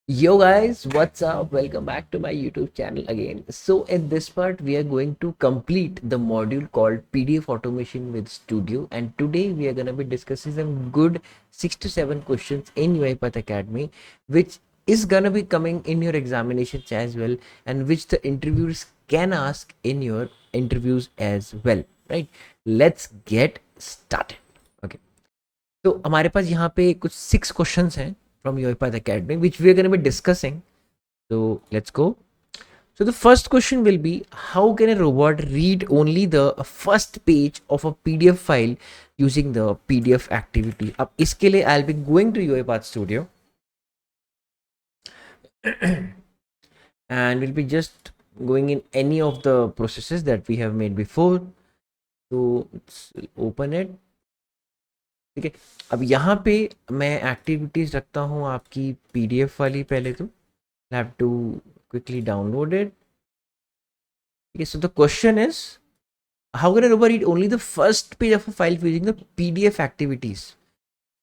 Yo guys, what's up? Welcome back to my YouTube channel again. So in this part, we are going to complete the module called PDF automation with Studio, and today we are going to be discussing some good 6 to 7 questions in UiPath Academy, which is going to be coming in your examinations as well, and which the interviewers can ask in your interviews as well. Right? Let's get started. Okay. तो हमारे पास यहाँ पे कुछ 6 questions हैं from UiPath Academy, which we are going to be discussing. So let's go. So the first question will be, how can a robot read only the first page of a PDF file using the PDF activity? अब इसके लिए I'll be going to UiPath Studio and we'll be just going in any of the processes that we have made before. So let's open it. ठीक है, अब यहाँ पे मैं activities रखता हूँ आपकी पीडीएफ वाली पहले तो have to quickly download it. ठीक है, so the question is how can robot read only the first page of a file using the PDF activities.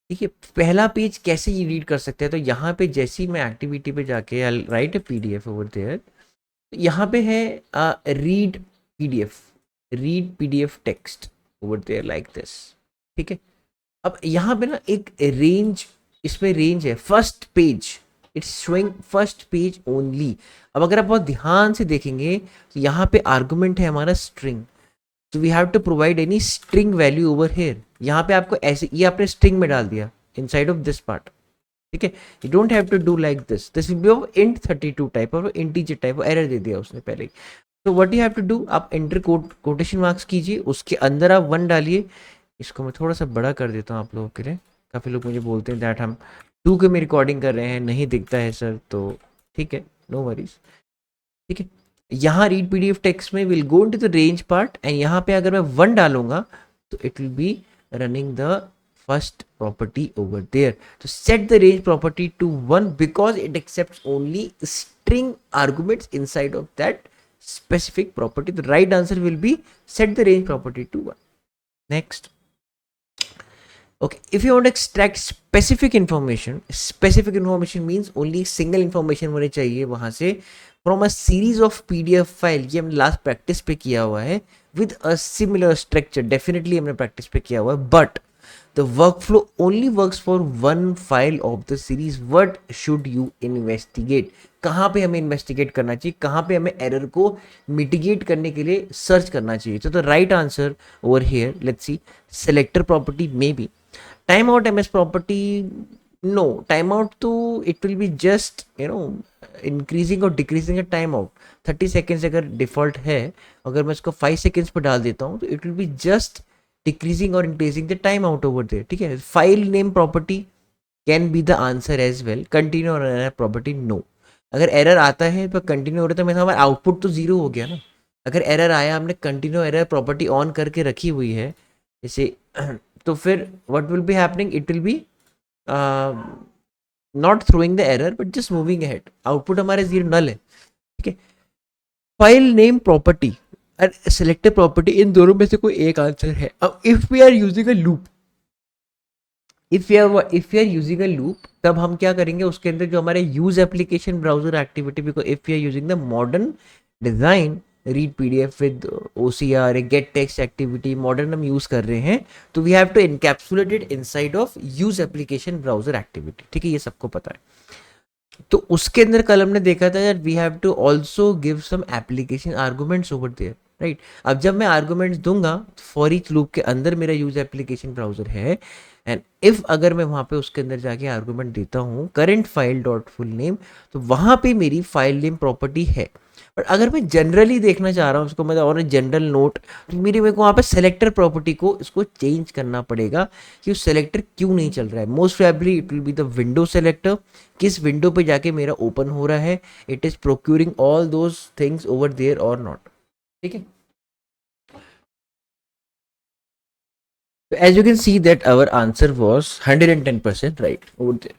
ठीक है, पहला पेज कैसे ये रीड कर सकते हैं. तो यहाँ पे जैसे ही मैं एक्टिविटी पे जाके I write a PDF over there, यहाँ पे है read PDF text over there like this. ठीक है, अब यहाँ पे ना एक रेंज, इसमें रेंज है first page, it's showing first page only. अब अगर आप बहुत ध्यान से देखेंगे तो यहाँ पे आर्गुमेंट है हमारा स्ट्रिंग. तो we have to provide any string value over here. यहाँ पे आपको ऐसे ये आपने स्ट्रिंग में डाल दिया इनसाइड ऑफ दिस पार्ट. ठीक है, you don't have to do like this will be of int 32 type और इंटीजर टाइप. एरर दे दिया उसने पहले ही. तो what you have to do, आप एंटर कोटेशन मार्क्स कीजिए, उसके अंदर आप 1 डालिए. इसको मैं थोड़ा सा बड़ा कर देता हूँ आप लोगों के लिए. काफ़ी लोग मुझे बोलते हैं दैट हम 2 के में रिकॉर्डिंग कर रहे हैं, नहीं दिखता है सर. तो ठीक है, नो वरीज. ठीक है, यहाँ रीड पीडीएफ टेक्स्ट में will go into the range part and यहाँ पे अगर मैं 1 डालूंगा तो it will be running the first property over there. तो set the range property to 1 because it accepts only string arguments inside of that specific property. The right answer will be set the range property to 1. Next. Okay, if you want to extract specific information means only single information होने चाहिए वहां से from a series of PDF file. ये हमने last practice पे किया हुआ है with a similar structure. Definitely हमने प्रैक्टिस पे किया हुआ है, but the workflow only works for one file of the series. What should you investigate? कहाँ पे हमें इन्वेस्टिगेट करना चाहिए, कहाँ पे हमें एरर को मिटिगेट करने के लिए सर्च करना चाहिए. तो the right answer over here, let's see, selector property may be. Time out MS property, no. Time out तो it will be just increasing और decreasing a time out. 30 seconds अगर डिफॉल्ट है, अगर मैं इसको 5 सेकेंड्स पर डाल देता हूँ तो it will be just decreasing और increasing the time out over there. ठीक है, file name property can be the answer as well. Continue और एरर प्रॉपर्टी, नो. अगर एरर आता है तो कंटिन्यू हो रहा है तो मेरा हमारा आउटपुट तो 0 हो गया ना. अगर एरर आया, हमने कंटिन्यू एरर प्रॉपर्टी ऑन करके रखी हुई है जैसे, तो फिर what will be happening, it will be not throwing the error but just moving ahead. Output हमारे 0 नल है. ठीक है, फाइल नेम प्रॉपर्टी और सेलेक्टेड प्रॉपर्टी, इन दोनों में से कोई एक आंसर है. अब if we are using a loop, if you are using a loop, तब हम क्या करेंगे, उसके अंदर जो हमारे use application browser activity, because if you are using the modern design read PDF with OCR, get text activity modern हम use कर रहे हैं, तो we have to encapsulate it inside of use application browser activity. ठीक है, ये सबको पता है. तो उसके अंदर कल हमने देखा था that we have to also give some application arguments over there, right. अब जब मैं आर्गुमेंट्स दूंगा, फॉर ईच लूप के अंदर मेरा यूज एप्लीकेशन ब्राउजर है, एंड इफ अगर मैं वहां पे उसके अंदर जाके आर्गुमेंट देता हूँ current file dot full name, तो वहां पे मेरी फाइल नेम प्रॉपर्टी है. बट अगर मैं जनरली देखना चाह रहा हूँ उसको, मतलब और जनरल नोट, तो मेरे को वहाँ पे सेलेक्टर प्रॉपर्टी को इसको चेंज करना पड़ेगा कि उस सेलेक्टर क्यों नहीं चल रहा है. Most probably it will be the window selector. किस विंडो पे जाके मेरा ओपन हो रहा है, it is procuring all those things over there और नॉट. ठीक है, as you can see that our answer was 110% right over there.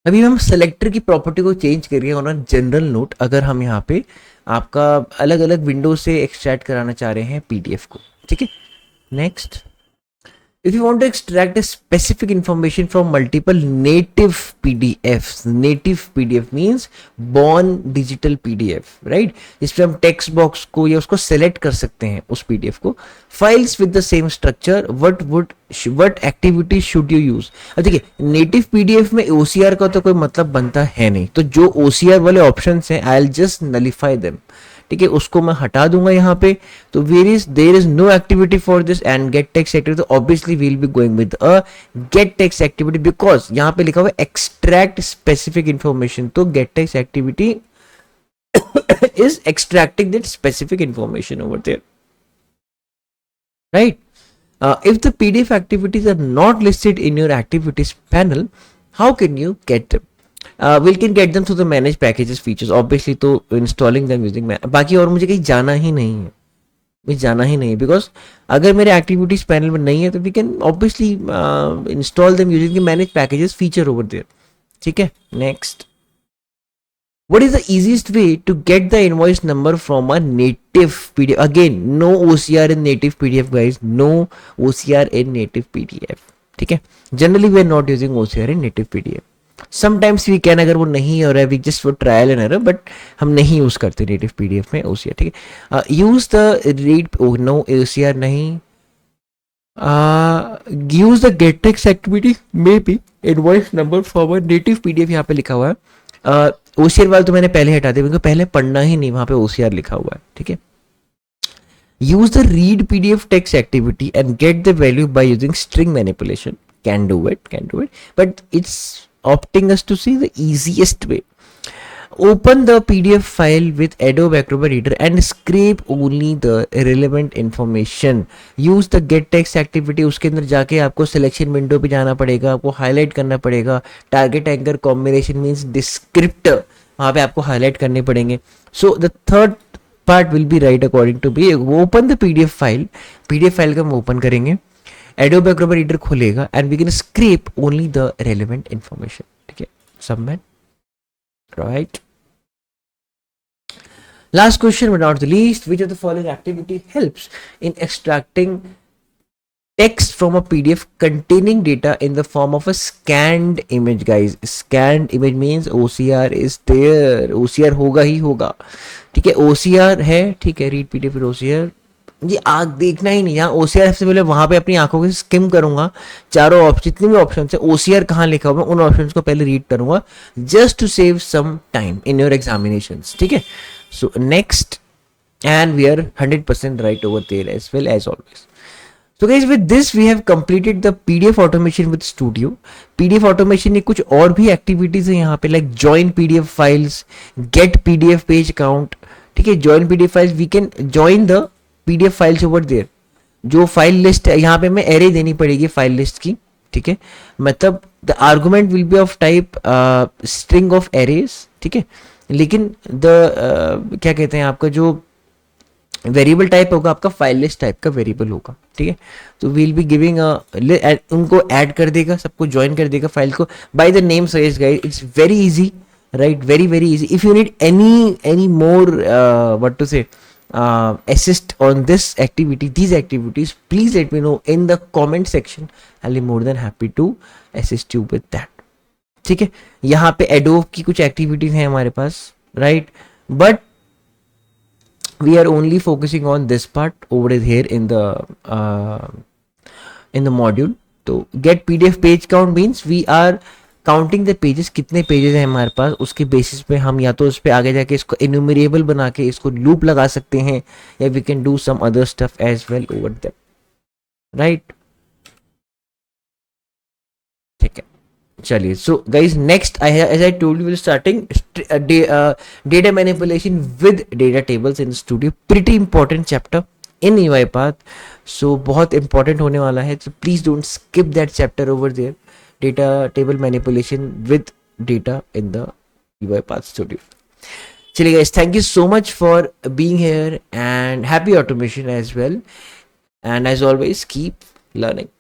अभी हम सेलेक्टर की प्रॉपर्टी को चेंज करिए ऑन जनरल नोट. अगर हम यहाँ पे आपका अलग अलग विंडो से एक्सट्रैक्ट कराना चाह रहे हैं पीडीएफ को. ठीक है, next. if you want to extract a specific information from multiple native PDFs, native PDF means born digital PDF, right? जिसमें हम टेक्स्ट बॉक्स को या उसको सेलेक्ट कर सकते हैं उस PDF को. Files with the same structure, what activity should you use? अब देखिए नेटिव PDF में OCR का तो कोई मतलब बनता है नहीं, तो जो OCR वाले ऑप्शन हैं I will just nullify them. ठीक है, उसको मैं हटा दूंगा यहाँ पे. तो there is no activity for this and get text activity. तो obviously we'll be going with a get text activity because यहाँ पे लिखा हुआ है एक्सट्रैक्ट स्पेसिफिक इंफॉर्मेशन. तो get text activity is extracting that specific information over there, right? If the PDF activities are not listed in your activities panel, how can you get them? We can get them through the manage packages features, obviously. तो installing them using बाकी और मुझे कहीं जाना ही नहीं है because अगर मेरे एक्टिविटीज पैनल में नहीं है तो we can obviously install them using the manage packages feature over there. ठीक है, next. What is the easiest way to get the invoice number from a native PDF? Again, no OCR in native PDF, guys. No OCR in native PDF. ठीक है, generally we are not using OCR in native PDF. Sometimes we can, अगर वो नहीं हो रहा है, we just for trial and error, but हम नहीं यूज करते native PDF में OCR. ठीक है, use the read. Oh no, OCR नहीं. Use the get text activity, maybe invoice number from a native PDF यहाँ पे लिखा हुआ है. OCR वाला तो मैंने पहले हटा दिया क्योंकि पहले पढ़ना ही नहीं, वहां पे OCR लिखा हुआ है. ठीक है, use the read PDF text activity and get the value by using string manipulation. Can do it, but it's opting us to see the easiest way. Open the PDF file with Adobe Acrobat Reader and scrape only the relevant information. Use the get text activity. उसके अंदर जाके आपको selection window पे जाना पड़ेगा, आपको highlight करना पड़ेगा. Target anchor combination means descriptor, वहाँ पे आपको हाईलाइट करने पड़ेंगे. So the third part will be right according to B. Open the PDF file का हम ओपन करेंगे, Adobe Acrobat Reader खुलेगा and we can scrape only the relevant information. ठीक है, submit. Right. Last question but not the least, which of the following activity helps in extracting text from a PDF containing data in the form of a scanned image? Guys, scanned image means OCR is there. OCR होगा ही होगा. ठीक है, OCR है. ठीक है, read PDF फिर OCR. जी आग देखना ही नहीं, यहाँ OCR सबसे पहले वहां पे अपनी आंखों से स्किम करूंगा, चारों ऑप्शन जितने भी ऑप्शन है OCR कहाँ लिखा हुआ है उन ऑप्शंस को पहले रीड करूंगा just to save some time in your examinations. ठीक है, so next, and we are 100% right over there as well as always. So guys, with this we have completed the PDF automation with Studio. PDF automation में कुछ और भी activities है यहाँ पे, like join PDF files, get PDF page count. ठीक है, join PDF files, we can join the PDF files over there. जो फाइल लिस्ट है यहाँ पे मैं एरे देनी पड़ेगी फाइल लिस्ट की. ठीक है, मतलब the argument will be of type string of arrays. ठीक है, लेकिन द क्या कहते हैं आपका जो वेरिएबल टाइप होगा आपका फाइल लिस्ट टाइप का वेरिएबल होगा. ठीक है, तो वील बी गिविंग उनको ऐड कर देगा, सबको ज्वाइन कर देगा फाइल को by the name suggest. Guys, it's very easy, right, very easy. If you need any more what to say assist on this activity, these activities, please let me know in the comment section. I'll be more than happy to assist you with that. ठीक है, यहाँ पे Adobe की कुछ activities हैं हमारे पास, right, but we are only focusing on this part over here in the module. तो get PDF page count means we are counting the pages, कितने पेजेस हैं हमारे पास, उसके बेसिस पे हम या तो उस पर आगे जाके इसको इन्यूमरेबल बना के इसको लूप लगा सकते हैं या we can do some other stuff as well over that. Right, ठीक है, चलिए. So guys next as I told you will starting data manipulation with data tables in studio. Pretty important chapter in UiPath. So बहुत important होने वाला है, so please don't skip that chapter over there. Data table manipulation with data in the UiPath Studio. Chaliye guys, thank you so much for being here and happy automation as well. And as always, keep learning.